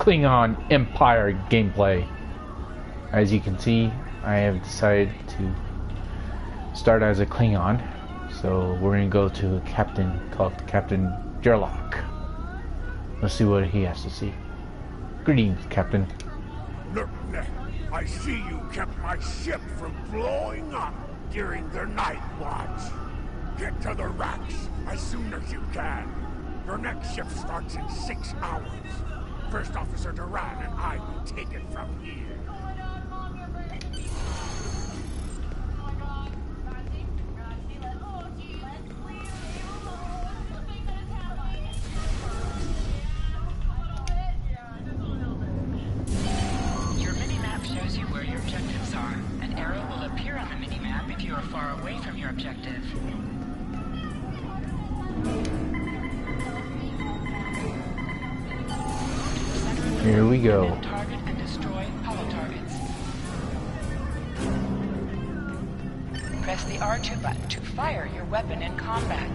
Klingon Empire gameplay. As you can see, I have decided to start as a Klingon, so we're gonna go to a captain called Captain Gerlach. Let's see what he has to see. Greetings, Captain. Look, I see you kept my ship from blowing up during the night watch. Get to the racks as soon as you can. Your next shift starts in 6 hours. First Officer Duran and I will take it from here. Your mini-map shows you where your objectives are. An arrow will appear on the mini-map if you are far away from your objective. Here we go. Target and destroy hollow targets. Press the R2 button to fire your weapon in combat.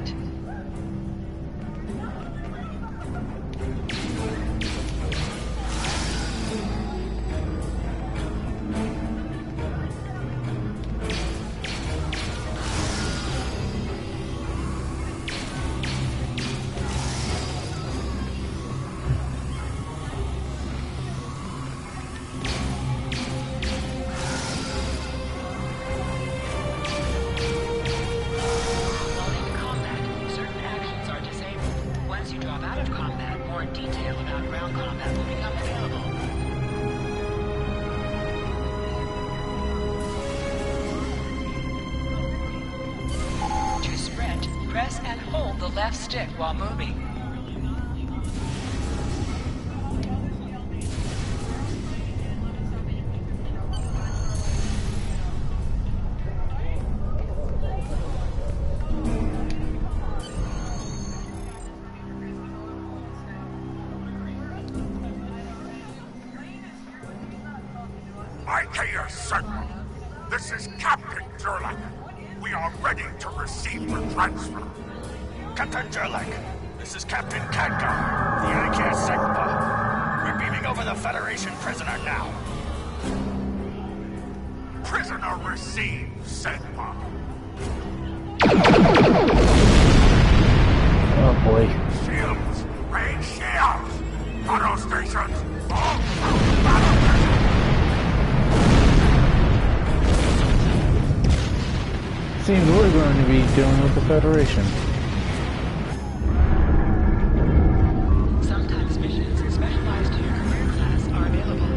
Press and hold the left stick while moving. IKS Sentinel, this is Captain Gerlach. We are ready to receive the transfer. Captain Gerlach, this is Captain Kadgar, the IKS Sentinel. We're beaming over the Federation prisoner now. Prisoner received, Sentinel. Oh boy. Shields! Range shields! Auto stations! All through battle stations! Seems we're going to be dealing with the Federation. Sometimes missions specialized to your career class are available.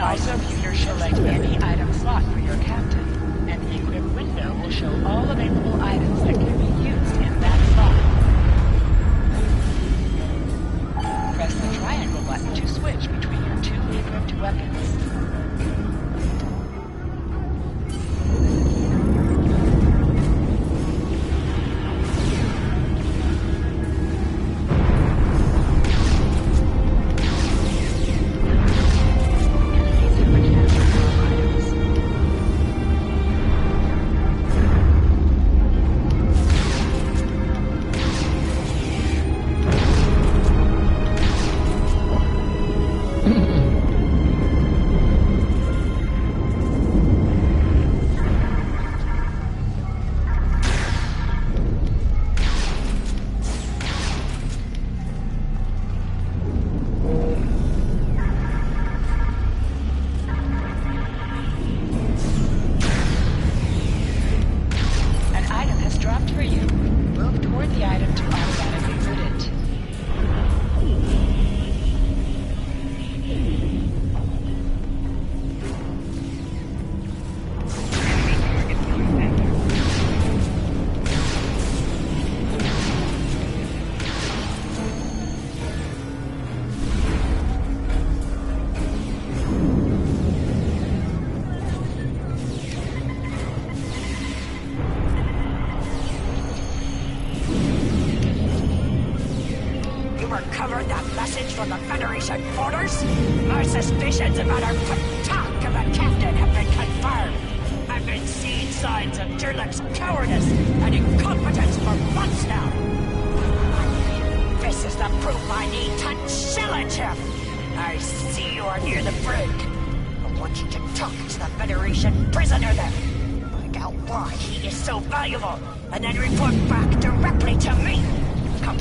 Also, you select any item slot for your captain, and the equip window will show all available items that can be used in that slot. Press the triangle button to switch between your two equipped weapons. Recovered that message from the Federation quarters? My suspicions about our talk of the captain have been confirmed. I've been seeing signs of Durlek's cowardice and incompetence for months now. This is the proof I need to challenge him. I see you are near the brig. I want you to talk to the Federation prisoner then. Find out why he is so valuable, and then report back directly to me. Come.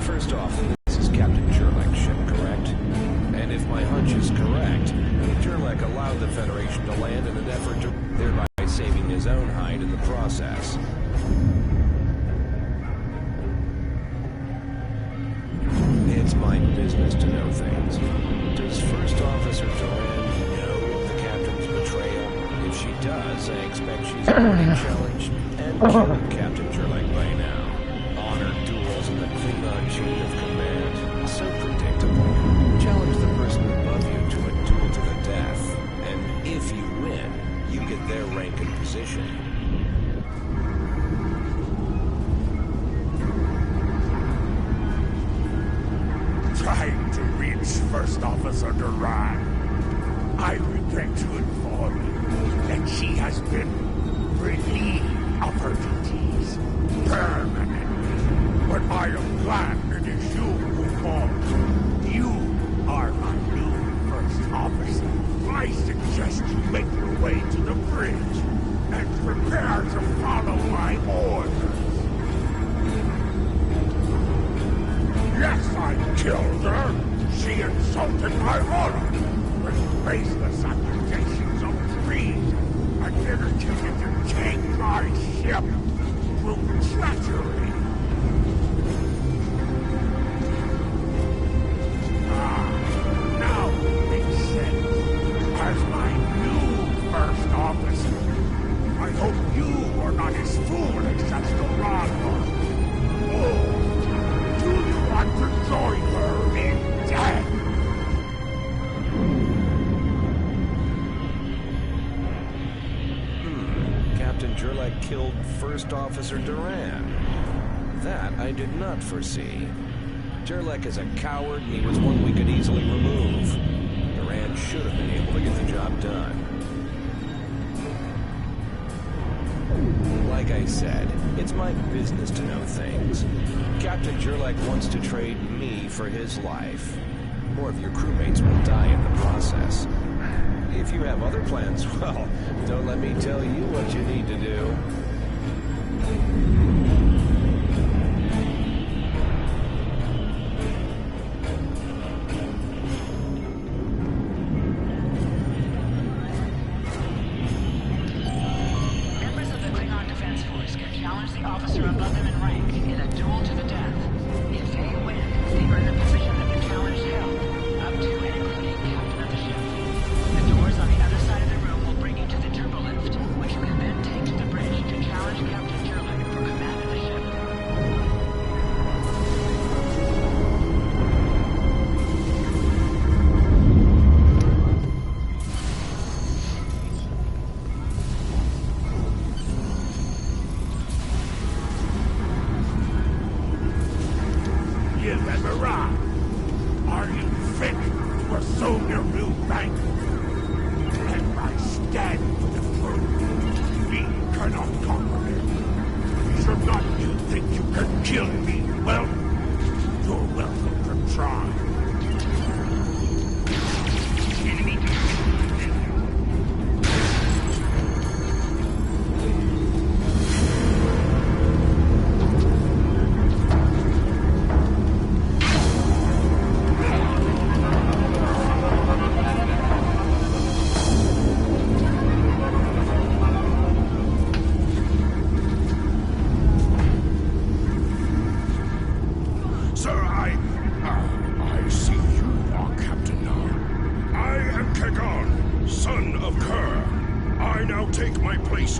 First off, this is Captain Durlek's ship, correct? And if my hunch is correct, Durlek allowed the Federation to land in an effort to thereby saving his own hide in the process. It's my business to know things. Does First Officer Duran know the Captain's betrayal? If she does, I expect she's already challenged and killed Captain Durlek by now. Honor duels in the Klingon chain of command. So predictable. Challenge the person above you to a duel to the death. And if you win, you get their rank and position. Trying to reach First Officer Duran. I regret to inform you that she has been relieved of her duties permanently. But I am glad it is you who called. You are my new first officer. I suggest you make your way to the bridge and prepare to follow my orders. Yes, I killed her. She insulted my honor with baseless accusations of treason and irritated to take my ship through treachery. Now it makes sense. As my new first officer, I hope you are not as foolish as Duran was. Oh, do you want to join her in death? Captain Durlek killed First Officer Duran. That I did not foresee. Durlek is a coward, and he was one we could easily remove. Duran should have been able to get the job done. Like I said, it's my business to know things. Captain Durlek wants to trade me for his life. More of your crewmates will die in the process. If you have other plans, well, don't let me tell you what you need to do. above them in rank in a duel to the death. If they win, they earn the position of the challenged held, up to and including captain of the ship. The doors on the other side of the room will bring you to the turbolift, which you can then take to the bridge to challenge Captain Jerlick for command of the ship. Are you fit to assume your new rank? And I stand for the truth. We cannot conquer him. Should not you think you can kill me? Well, you're welcome to try.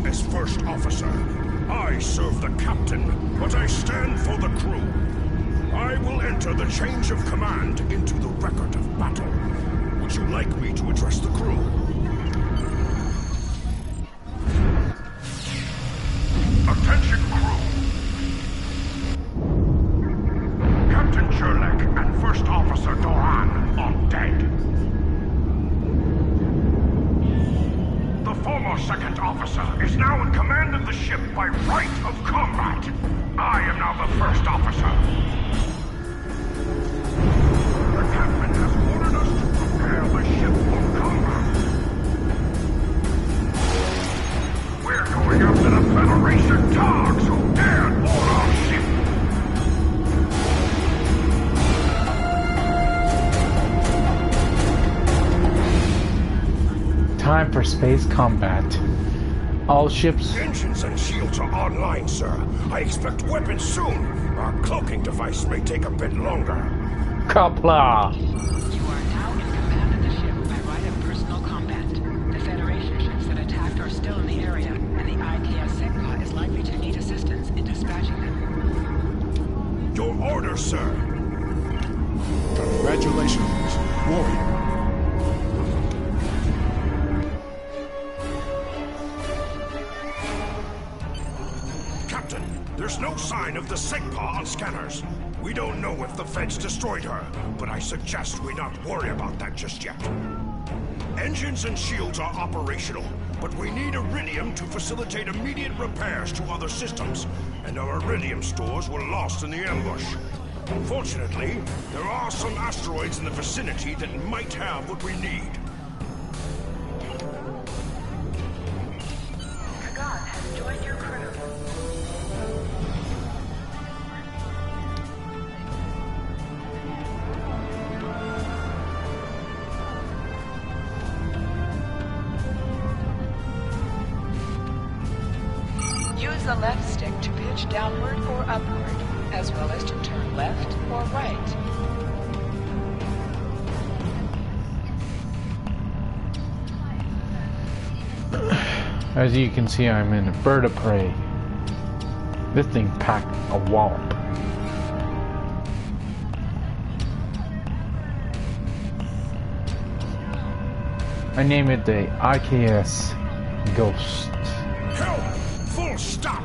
As first officer, I serve the captain, but I stand for the crew. I will enter the change of command into the record of battle. Would you like me to address the crew? Attention, crew. Captain Jerlick and First Officer Doran are dead. The former second officer is now in command of the ship by right of combat. I am now the first officer. The captain has ordered us to prepare the ship for combat. We're going after the Federation dogs who dared board our ship. Time for space combat. All ships. Engines and shields are online, sir. I expect weapons soon. Our cloaking device may take a bit longer. Kapla! You are now in command of the ship by right of personal combat. The Federation ships that attacked are still in the area, and the IKS Sigma is likely to need assistance in dispatching them. Your order, sir. Congratulations, warrior. There's no sign of the Sigma on scanners. We don't know if the Feds destroyed her, but I suggest we not worry about that just yet. Engines and shields are operational, but we need iridium to facilitate immediate repairs to other systems, and our iridium stores were lost in the ambush. Fortunately, there are some asteroids in the vicinity that might have what we need. Kagan has joined your crew. Use the left stick to pitch downward or upward, as well as to turn left or right. As you can see, I'm in a bird of prey. This thing packed a wallop. I name it the IKS Ghost. Help! Full stop!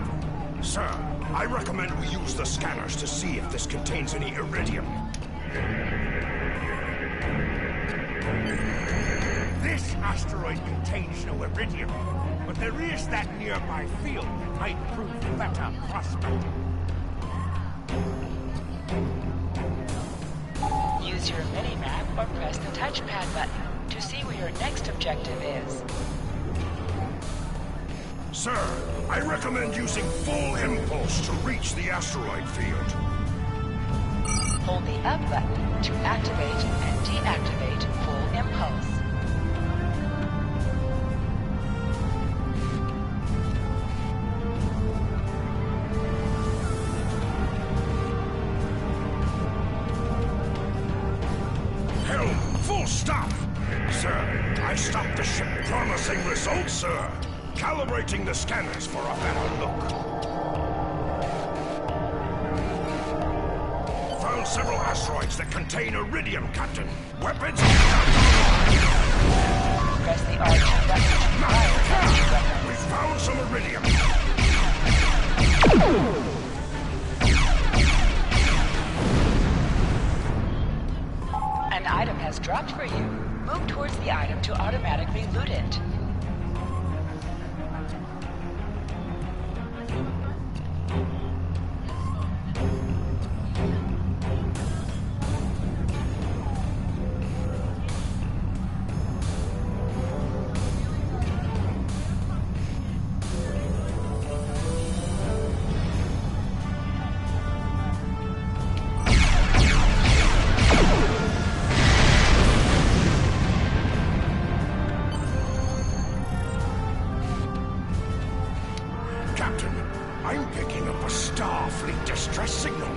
Sir, I recommend we use the scanners to see if this contains any iridium. This asteroid contains no iridium, but there is that nearby field that might prove better prospecting. Use your mini-map or press the touchpad button to see where your next objective is. Sir, I recommend using full impulse to reach the asteroid field. Hold the up button to activate and deactivate full impulse. stop the ship. Promising results, sir. Calibrating the scanners for a better look. Found several asteroids that contain iridium, Captain. Weapons are Press the R2 button to fire each weapon. We found some iridium. An item has dropped for you. Move towards the item to automatically loot it. Captain, I'm picking up a Starfleet distress signal.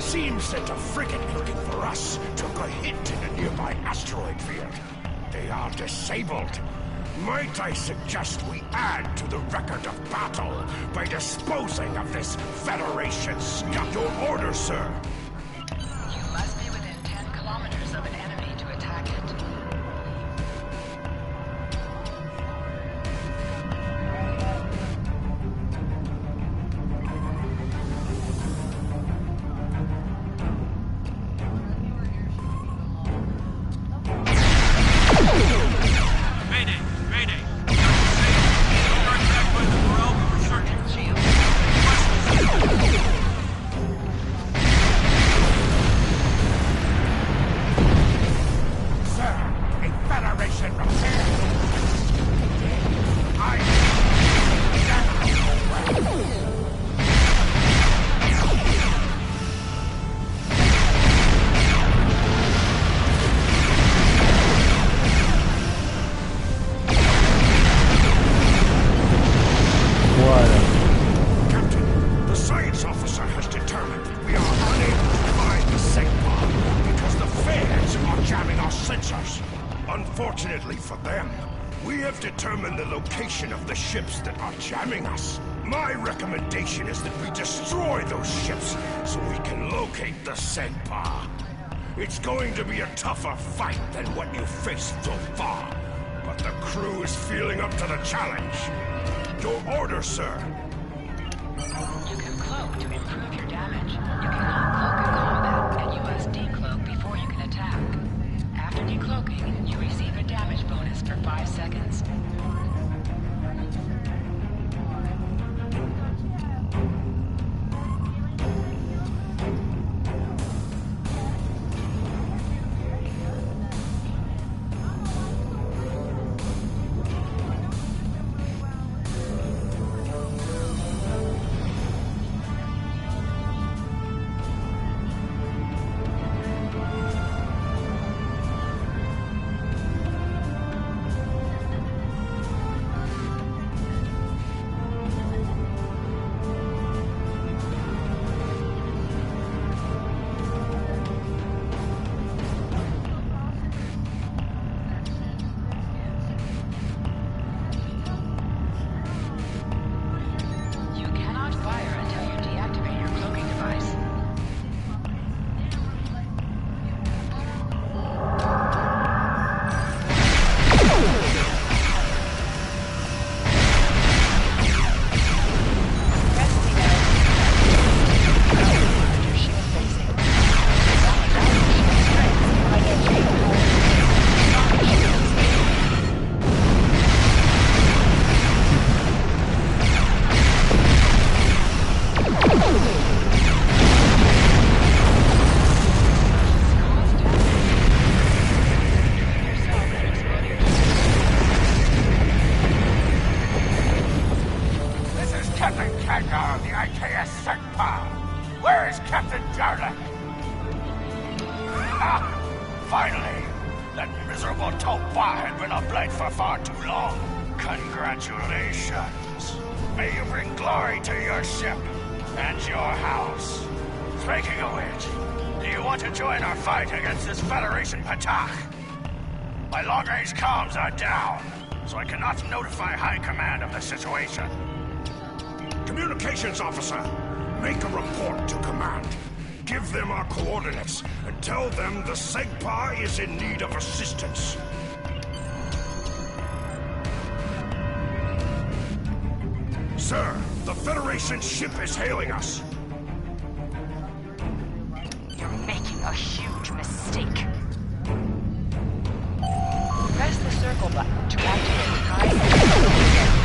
Seems that a frigate looking for us took a hit in a nearby asteroid field. They are disabled. Might I suggest we add to the record of battle by disposing of this Federation scum? Your order, sir. You must be within 10 kilometers of an enemy to attack it. Mayday! Mayday! We're attacked by the Morel we were searching. Sir, a Federation repair. Captain, the science officer has determined that we are unable to find the SIGPA because the feds are jamming our sensors. Unfortunately for them, we have determined the location of the ships that are jamming us. My recommendation is that we destroy those ships so we can locate the SIGPA. It's going to be a tougher fight than what you've faced so far, but the crew is feeling up to the challenge. Your order, sir. You can cloak to improve your damage. You can uncloak in combat, and you must decloak before you can attack. After decloaking, you receive a damage bonus for 5 seconds. You cannot fire until you deactivate your cloaking device. Press the your shield facing. This is Captain Khadgar of the IKS SIGPA. Where is Captain Jarlath? Ah! Finally! That miserable Topa had been ablaze for far too long. Congratulations. May you bring glory to your ship and your house. Speaking of which, do you want to join our fight against this Federation Patach? My long-range comms are down, so I cannot notify High Command of the situation. Communications officer, make a report to Command. Give them our coordinates, and tell them the Segpa is in need of assistance. Sir, the Federation ship is hailing us. You're making a huge mistake. Press the circle button to activate high.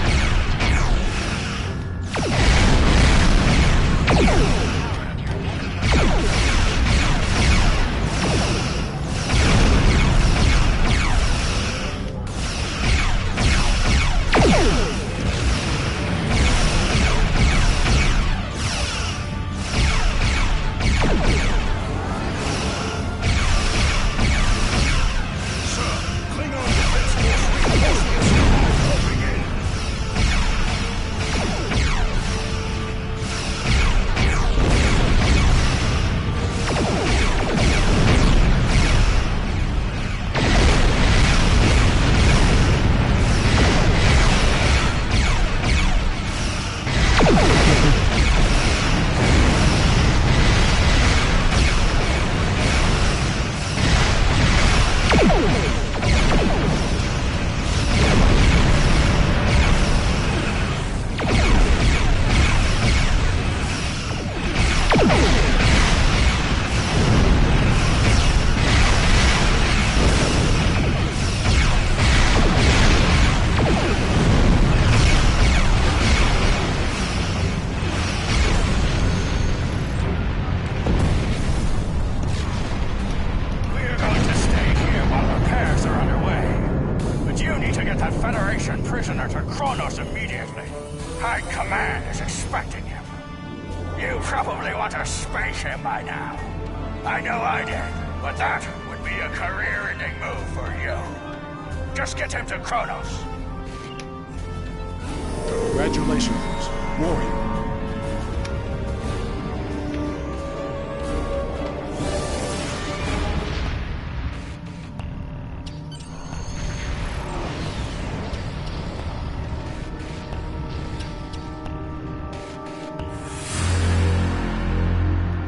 Congratulations, warrior.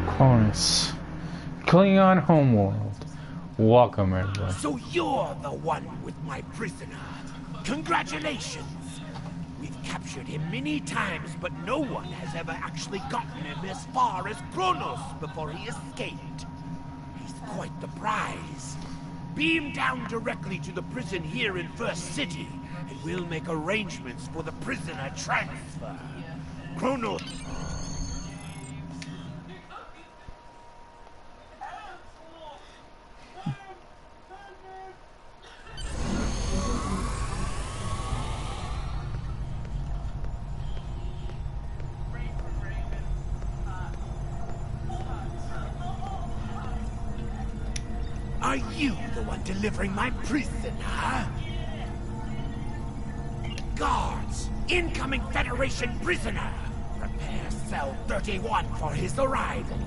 Cronus. Klingon homeworld. Welcome, everyone. So you're the one with my prisoner. Congratulations. We've captured him many times, but no one has ever actually gotten him as far as Kronos before he escaped. He's quite the prize. Beam down directly to the prison here in First City, and we'll make arrangements for the prisoner transfer. Kronos... Are you the one delivering my prisoner? Guards! Incoming Federation prisoner! Prepare cell 31 for his arrival.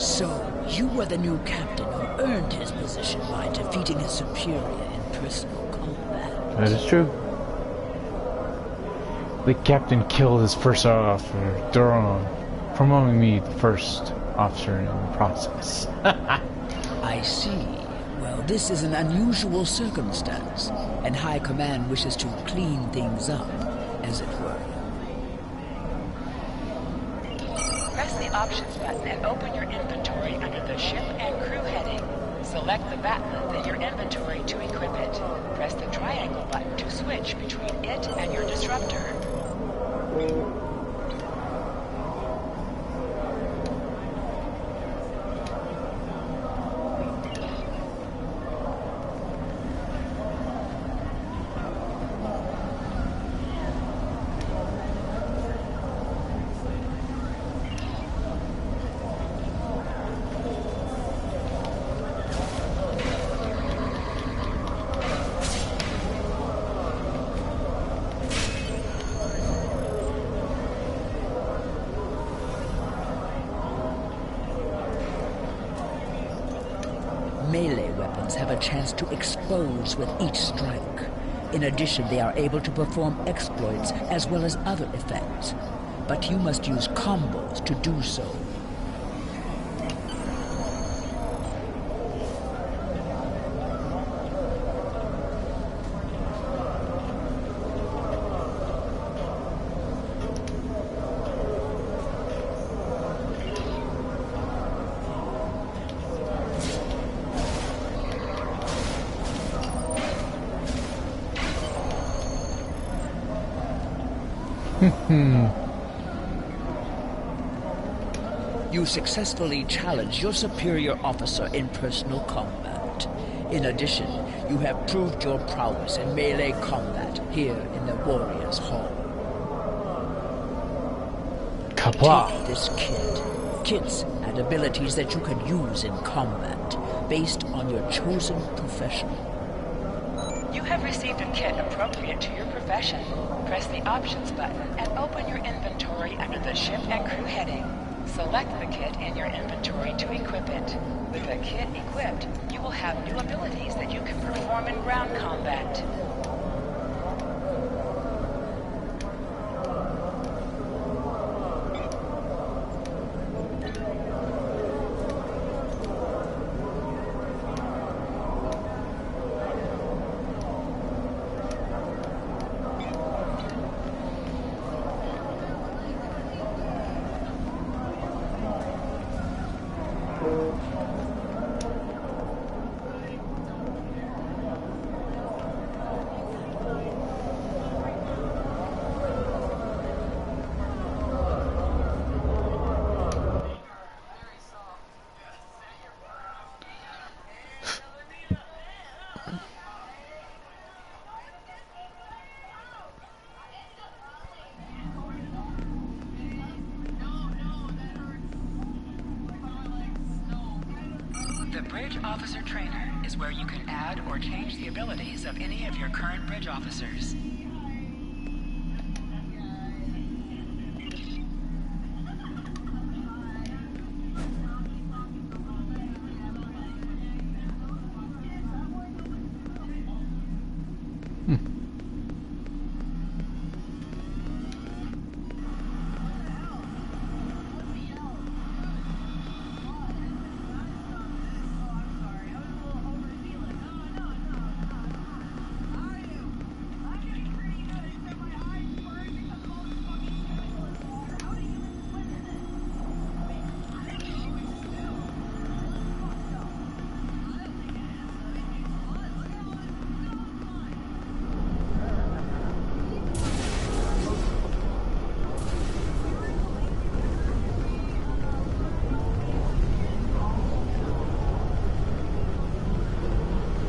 So, you were the new captain who earned his position by defeating his superior in personal combat. That is true. The captain killed his first officer, Duron, promoting me the first officer in the process. I see. Well, This is an unusual circumstance, and High Command wishes to clean things up, as it were. Press the Options button and open your inventory under the Ship and Crew heading. Select the batleth in your inventory to equip it. Press the triangle button to switch between it and your disruptor. Melee weapons have a chance to expose with each strike. In addition, they are able to perform exploits as well as other effects. But you must use combos to do so. You successfully challenge your superior officer in personal combat. In addition, you have proved your prowess in melee combat here in the Warriors' Hall. Kapla. Take this kit. Kits add abilities that you can use in combat, based on your chosen profession. You have received a kit appropriate to your profession. Press the Options button and open your inventory under the Ship and Crew heading. Select the kit in your inventory to equip it. With the kit equipped, you will have new abilities that you can perform in ground combat. The Bridge Officer Trainer is where you can add or change the abilities of any of your current bridge officers.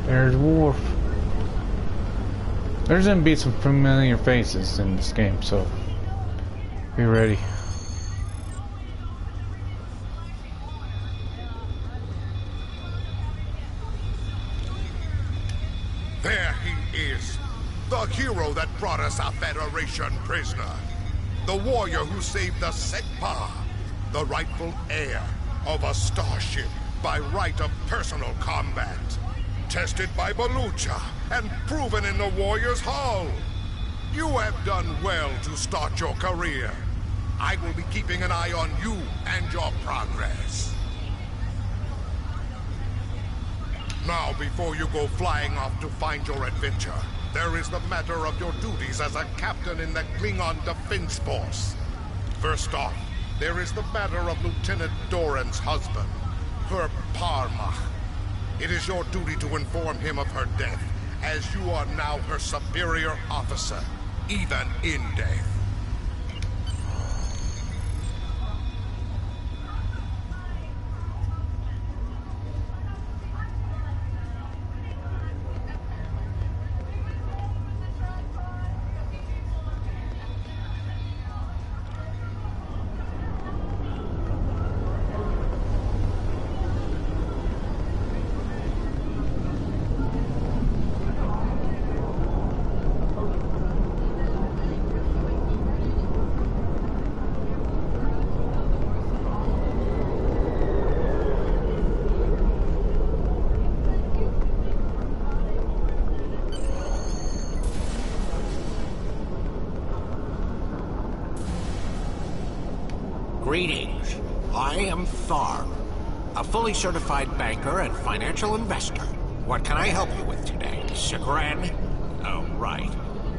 There's Worf. There's gonna be some familiar faces in this game, so be ready. There he is. The hero that brought us a Federation prisoner. The warrior who saved the Sekpa. The rightful heir of a starship by right of personal combat. Tested by Balucha and proven in the Warriors' Hall. You have done well to start your career. I will be keeping an eye on you and your progress. Now, before you go flying off to find your adventure, there is the matter of your duties as a captain in the Klingon Defense Force. First off, there is the matter of Lieutenant Doran's husband, her Parma. It is your duty to inform him of her death, as you are now her superior officer, even in death. Greetings. I am Tharm, a fully certified banker and financial investor. What can I help you with today, Sigren? Oh, right.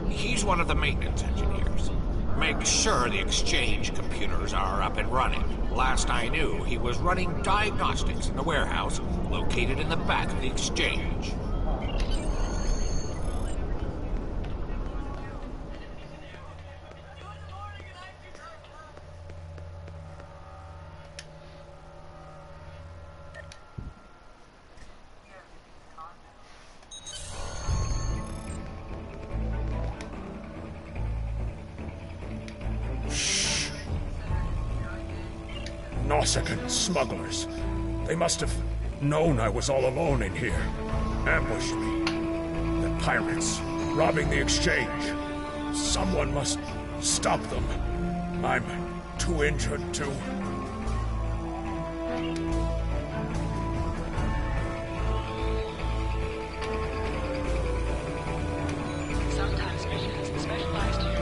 He's one of the maintenance engineers. Make sure the exchange computers are up and running. Last I knew, he was running diagnostics in the warehouse located in the back of the exchange. Nausicaan smugglers. They must have known I was all alone in here. Ambushed me. The pirates, robbing the exchange. Someone must stop them. I'm too injured to... Sometimes missions specialized here.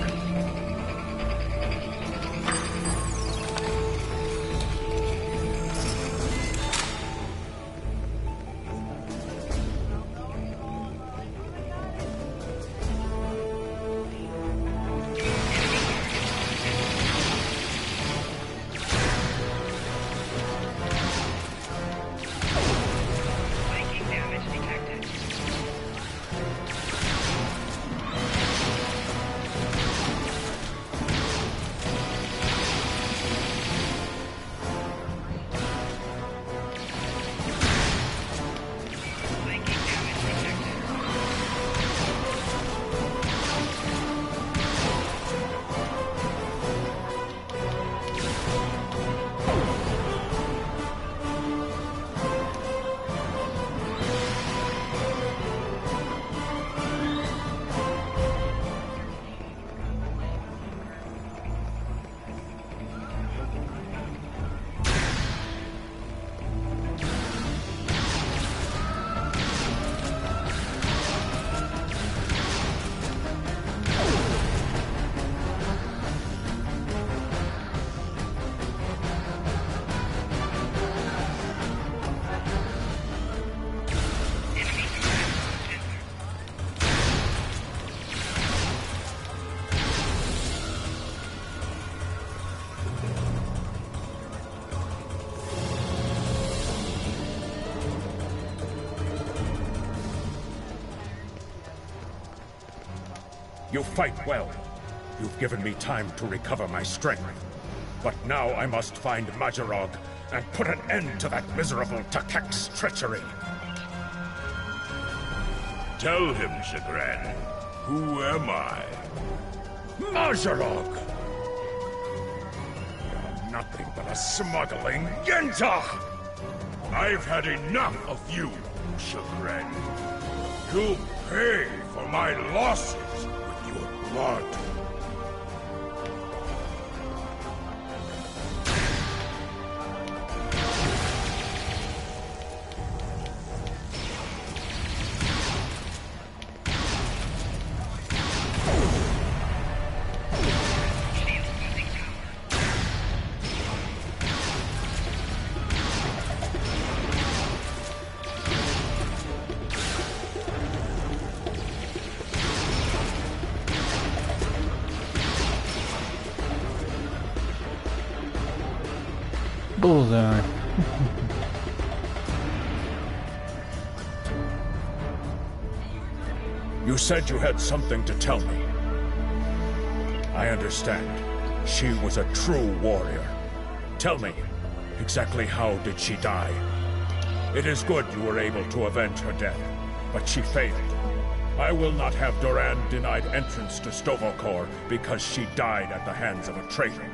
You fight well. You've given me time to recover my strength. But now I must find Majorog and put an end to that miserable Takek's treachery. Tell him, Sigren. Who am I? Majorog! You're nothing but a smuggling Yenta! I've had enough of you, Sigren. You'll pay for my losses with your blood. Bullseye. You said you had something to tell me. I understand. She was a true warrior. Tell me, exactly how did she die? It is good you were able to avenge her death, but she failed. I will not have Duran denied entrance to Stovokor because she died at the hands of a traitor.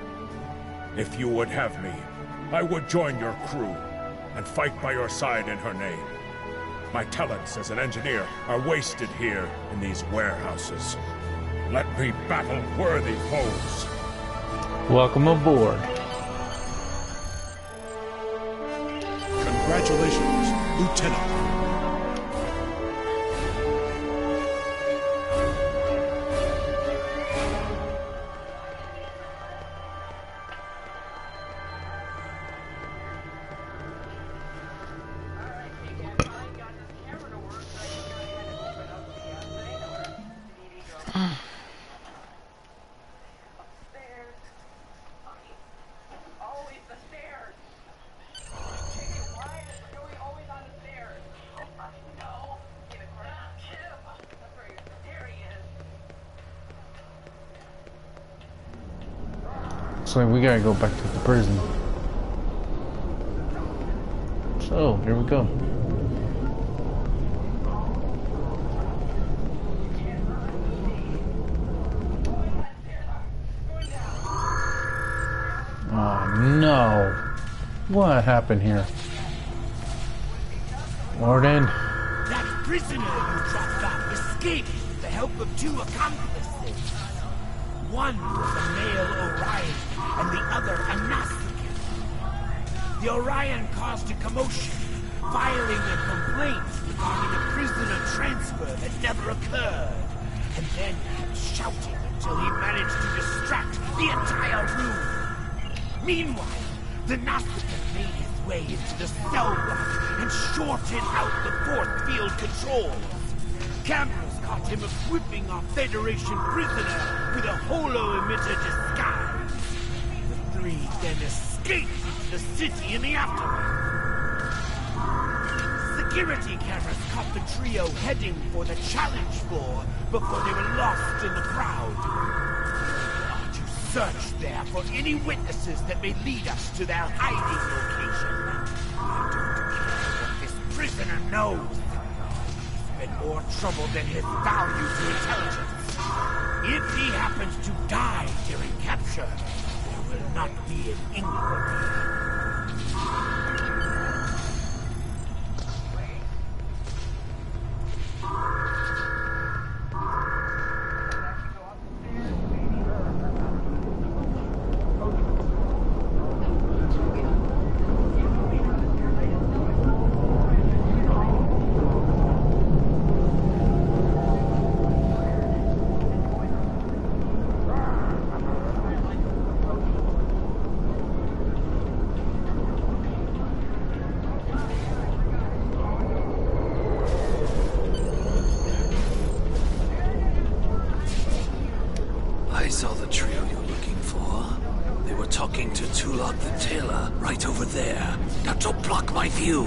If you would have me, I would join your crew and fight by your side in her name. My talents as an engineer are wasted here in these warehouses. Let me battle worthy foes. Welcome aboard. Congratulations, Lieutenant. So we gotta go back to the prison. So, here we go. Oh no! What happened here? Warden? That prisoner you dropped off escaped with the help of two accomplices. One was a male Orion, and the other a Nausicaan. The Orion caused a commotion, filing a complaint regarding a prisoner transfer that never occurred, and then kept shouting until he managed to distract the entire room. Meanwhile, the Nausicaan made his way into the cell block and shorted out the force field controls. Cameras caught him equipping our Federation prisoner with a holo-emitter disguise. The three then escaped into the city in the aftermath. Security cameras caught the trio heading for the challenge floor before they were lost in the crowd. We are to search there for any witnesses that may lead us to their hiding location. I don't care what this prisoner knows. He's been more trouble than his value to intelligence. If he happens to die during capture, there will not be an inquiry. I saw the trio you're looking for. They were talking to Tulok the Tailor, right over there. Now don't block my view!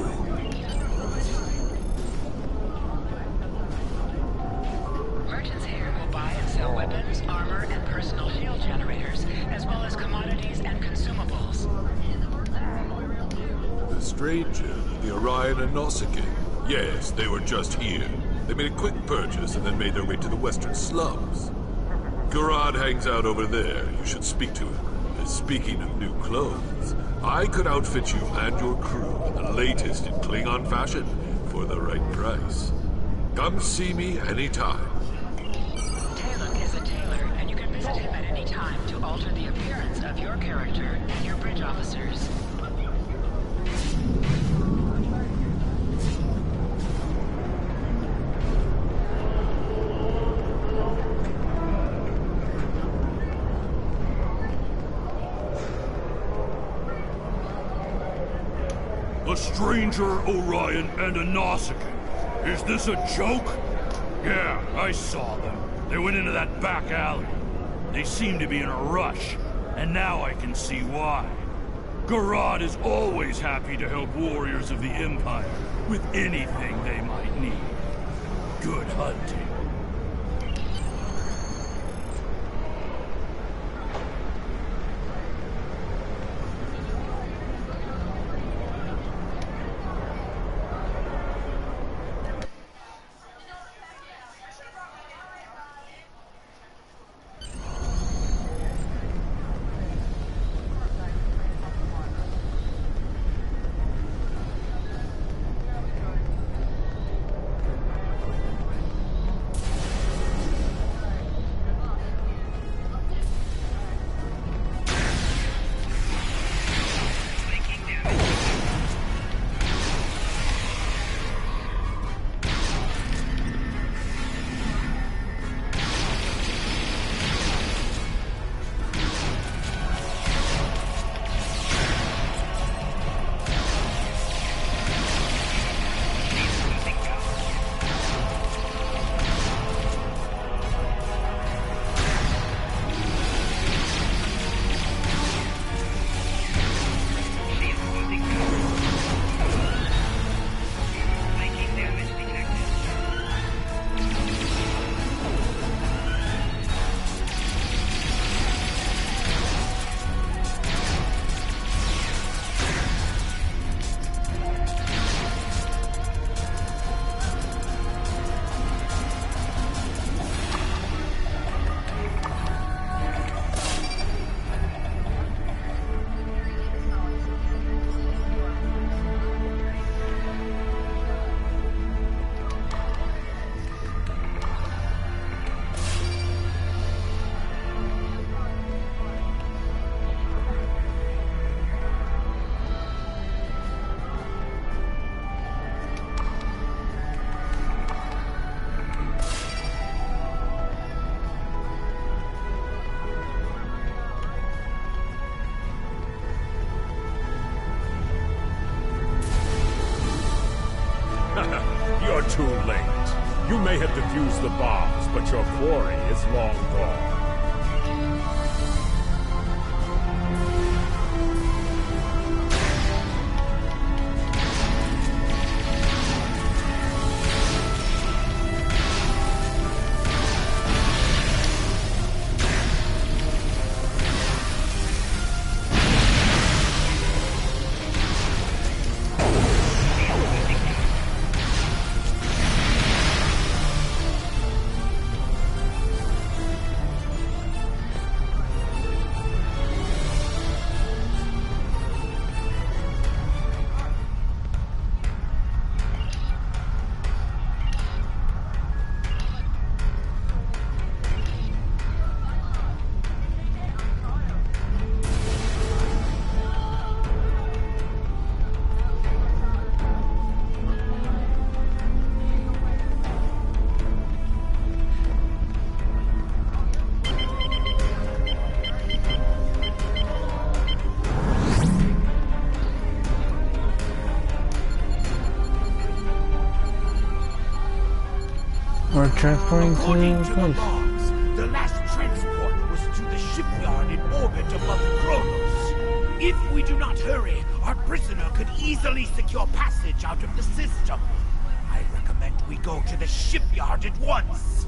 Merchants here will buy and sell weapons, armor, and personal shield generators, as well as commodities and consumables. The stranger, the Orion and Nausicaan. Yes, they were just here. They made a quick purchase and then made their way to the western slums. Garad hangs out over there. You should speak to him. Speaking of new clothes, I could outfit you and your crew in the latest in Klingon fashion for the right price. Come see me anytime. Taluk is a tailor, and you can visit him at any time to alter the appearance of your character and your bridge officers. A stranger, Orion, and a Nausicaan. Is this a joke? Yeah, I saw them. They went into that back alley. They seemed to be in a rush, and now I can see why. Garad is always happy to help warriors of the Empire with anything they might need. Good hunting. You're too late. You may have defused the bombs, but your quarry is long gone. We're transporting According to to the the place. logs, the last transport was to the shipyard in orbit above Kronos. If we do not hurry, our prisoner could easily secure passage out of the system. I recommend we go to the shipyard at once.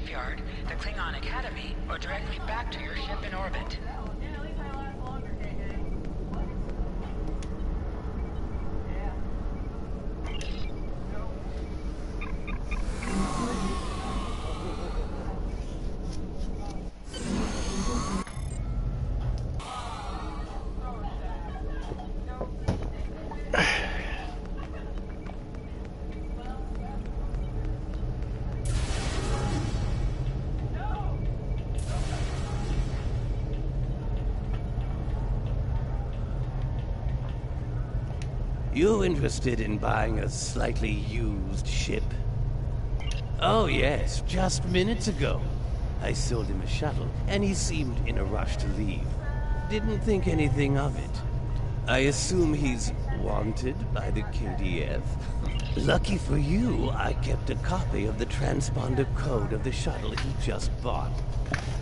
shipyard, the Klingon Academy, or directly back to your ship in orbit. You interested in buying a slightly used ship? Oh yes, just minutes ago. I sold him a shuttle, and he seemed in a rush to leave. Didn't think anything of it. I assume he's wanted by the KDF. Lucky for you, I kept a copy of the transponder code of the shuttle he just bought.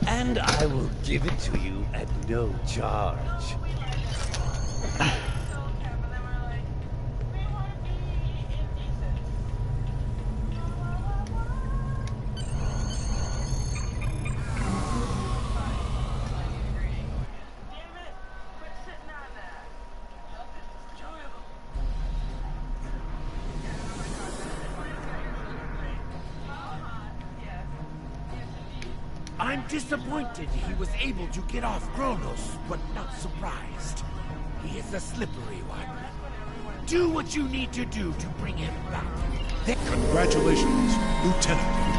And I will give it to you at no charge. I'm disappointed he was able to get off Kronos, but not surprised. He is a slippery one. Do what you need to do to bring him back. Congratulations, Lieutenant.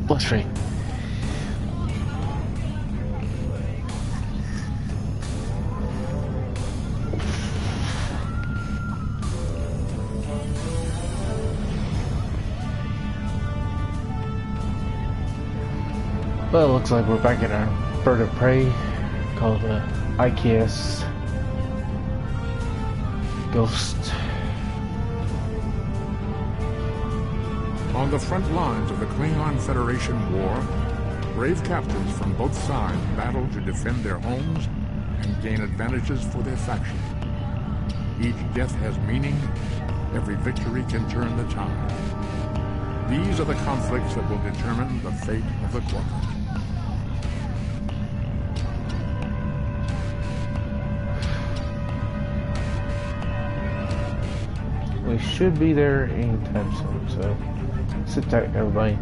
Bloodstream. Well, it looks like we're back in our bird of prey called the IKS Ghost. On the front lines of the Klingon Federation war, brave captains from both sides battle to defend their homes and gain advantages for their faction. Each death has meaning, every victory can turn the tide. These are the conflicts that will determine the fate of the Quadrant. We should be there anytime soon, so sit tight, everybody.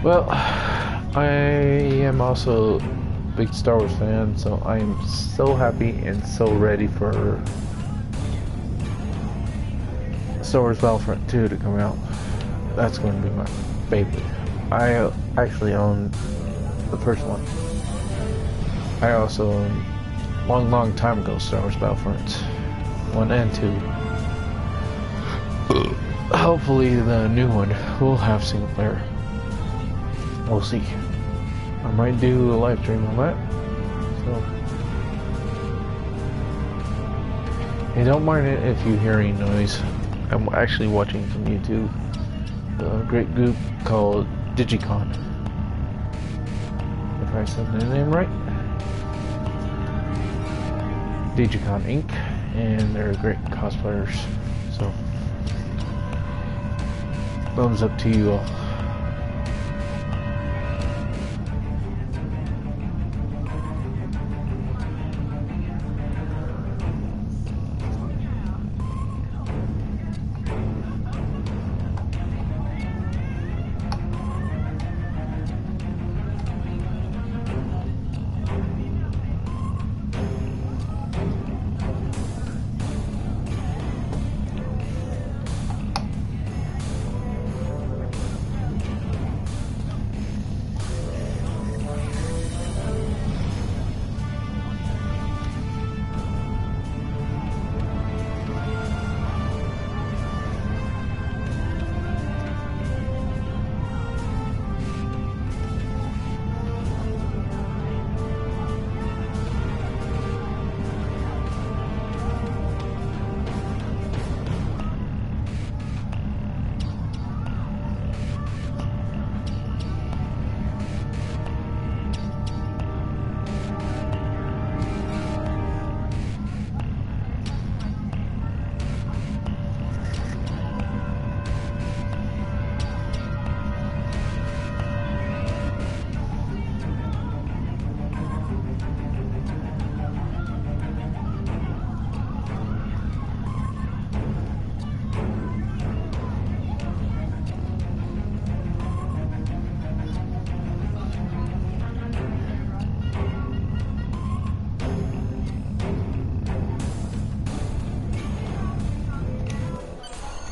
Well, I am also a big Star Wars fan, so I am so happy and so ready for Star Wars Battlefront 2 to come out. That's going to be my favorite. I actually own the first one. I also owned long time ago Star Wars Battlefront 1 and 2. Hopefully the new one will have single player. We'll see. I might do a live stream on that. So hey, don't mind it if you hear any noise. I'm actually watching from YouTube. A great group called Digicon. If I said the name right. Digicon Inc. And they're great cosplayers. So thumbs up to you all.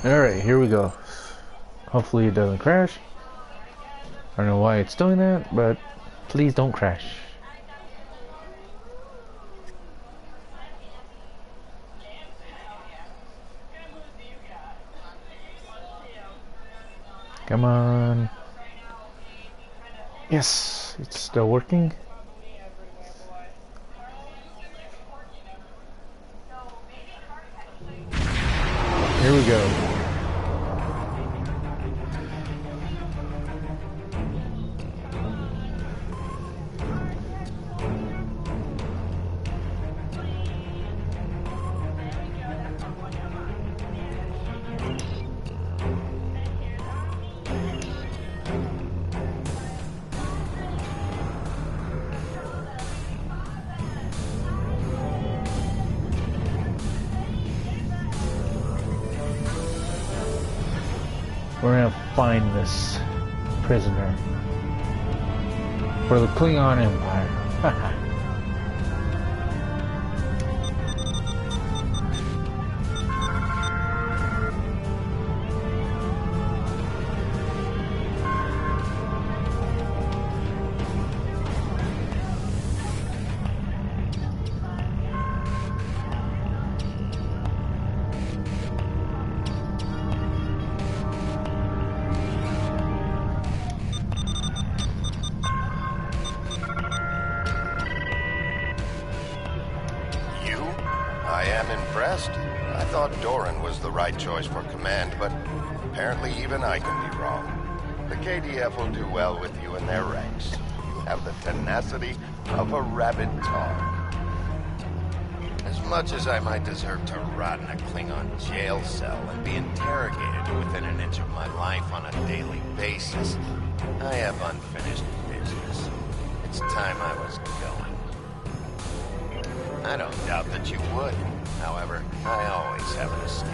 Alright, here we go. Hopefully it doesn't crash. I don't know why it's doing that, but please don't crash. Come on. Yes, it's still working. Here we go. We're gonna find this prisoner for the Klingon Empire. I am impressed. I thought Doran was the right choice for command, but apparently even I can be wrong. The KDF will do well with you in their ranks. You have the tenacity of a rabid tar. As much as I might deserve to rot in a Klingon jail cell and be interrogated within an inch of my life on a daily basis, I have unfinished business. It's time I was going. I don't doubt that you would. However, I always have an escape.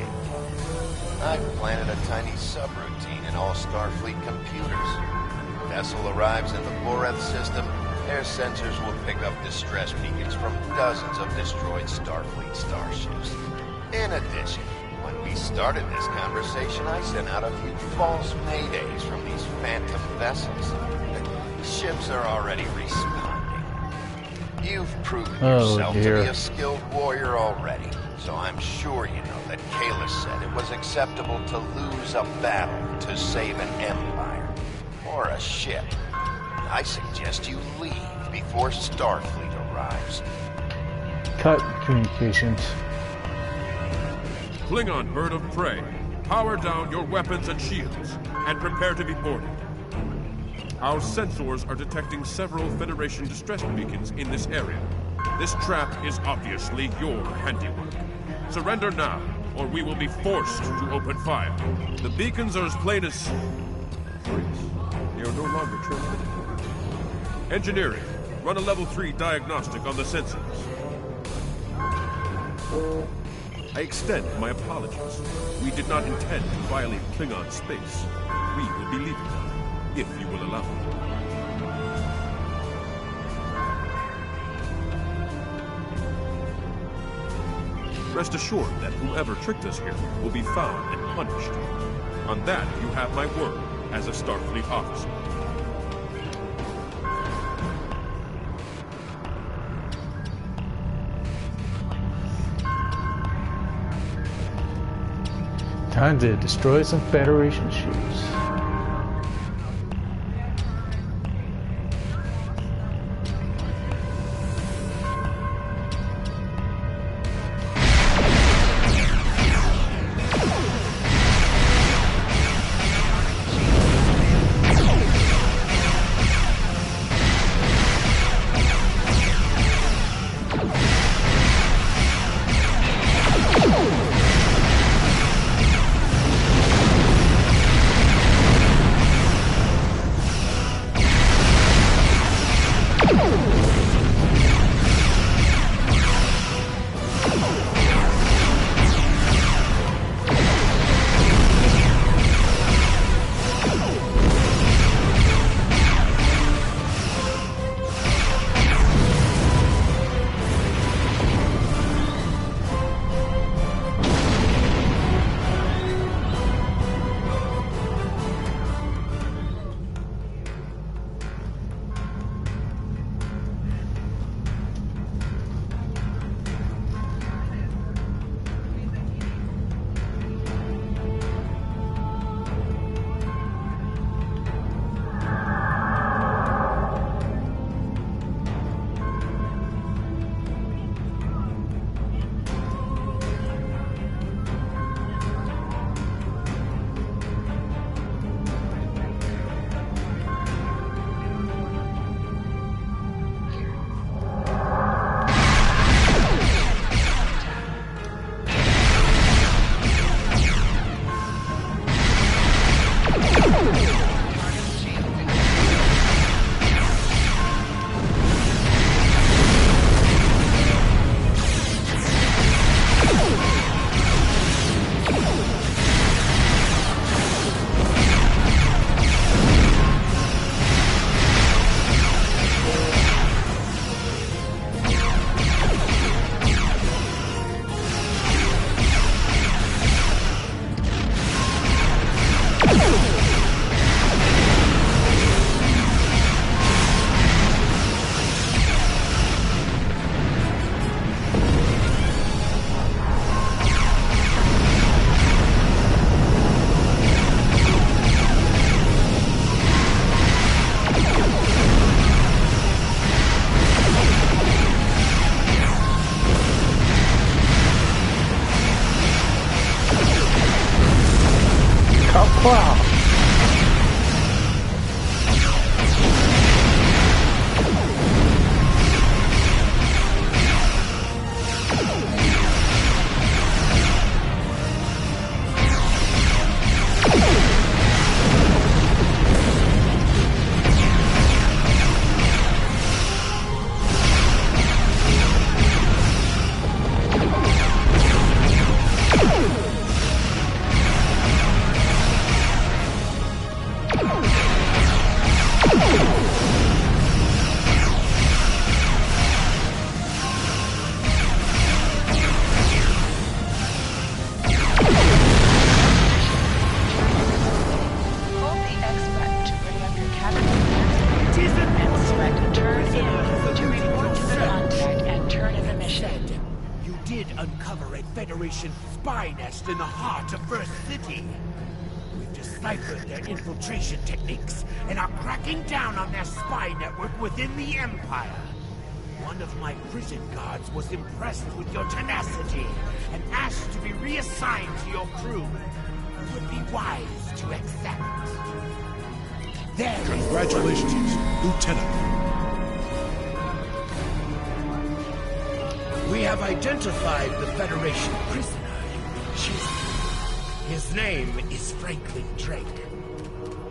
I've planted a tiny subroutine in all Starfleet computers. Vessel arrives in the Boreth system, their sensors will pick up distress beacons from dozens of destroyed Starfleet starships. In addition, when we started this conversation, I sent out a few false maydays from these phantom vessels. Ships are already responding. You've proven yourself to be a skilled warrior already, so I'm sure you know that Kalis said it was acceptable to lose a battle to save an empire, or a ship. I suggest you leave before Starfleet arrives. Cut communications. Klingon bird of prey, power down your weapons and shields, and prepare to be boarded. Our sensors are detecting several Federation distress beacons in this area. This trap is obviously your handiwork. Surrender now, or we will be forced to open fire. The beacons are as plain as... freeze. They are no longer transmitted. Engineering, run a level 3 diagnostic on the sensors. I extend my apologies. We did not intend to violate Klingon space. We will be leaving now, if you will allow me. Rest assured that whoever tricked us here will be found and punished. On that, you have my word as a Starfleet officer. Time to destroy some Federation ships. Wow. Select turn in to report to the contact and turn in the mission. You did uncover a Federation spy nest in the heart of First City. We've deciphered their infiltration techniques and are cracking down on their spy network within the Empire. One of my prison guards was impressed with your tenacity and asked to be reassigned to your crew. You would be wise to accept. Congratulations, Lieutenant. We have identified the Federation prisoner you've been chasing. His name is Franklin Drake.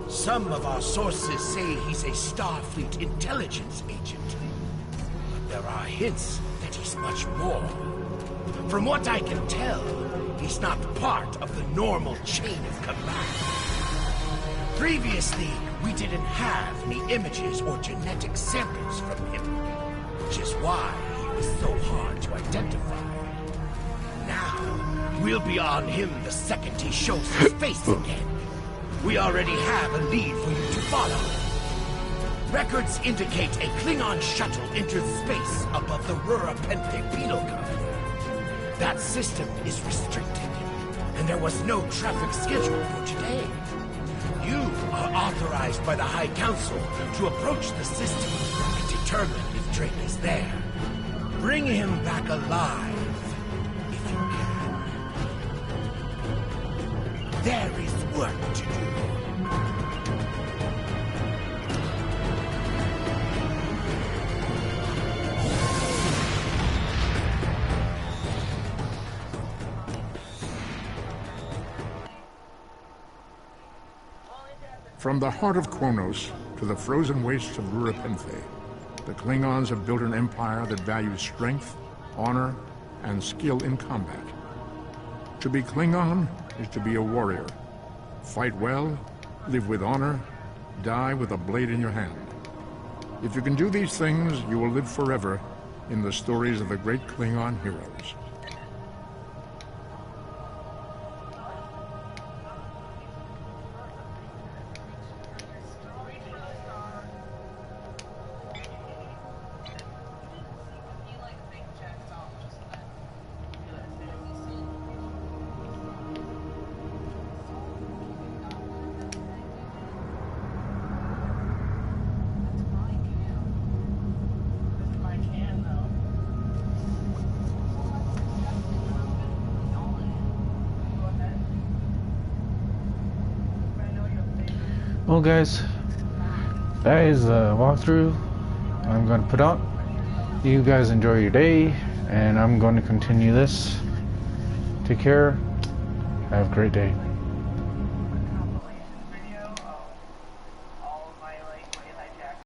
Some of our sources say he's a Starfleet intelligence agent. But there are hints that he's much more. From what I can tell, he's not part of the normal chain of command. Previously, we didn't have any images or genetic samples from him, which is why he was so hard to identify. Now, we'll be on him the second he shows his face again. We already have a lead for you to follow. Records indicate a Klingon shuttle entered space above the Rura Pente Penal Colony. That system is restricted, and there was no traffic scheduled for today. You are authorized by the High Council to approach the system and determine if Drake is there. Bring him back alive, if you can. There is work to do. From the heart of Kronos to the frozen wastes of Rura Pente, the Klingons have built an empire that values strength, honor, and skill in combat. To be Klingon is to be a warrior. Fight well, live with honor, die with a blade in your hand. If you can do these things, you will live forever in the stories of the great Klingon heroes. Well guys, that is the walkthrough I'm going to put out. You guys enjoy your day, and I'm going to continue this. Take care. Have a great day.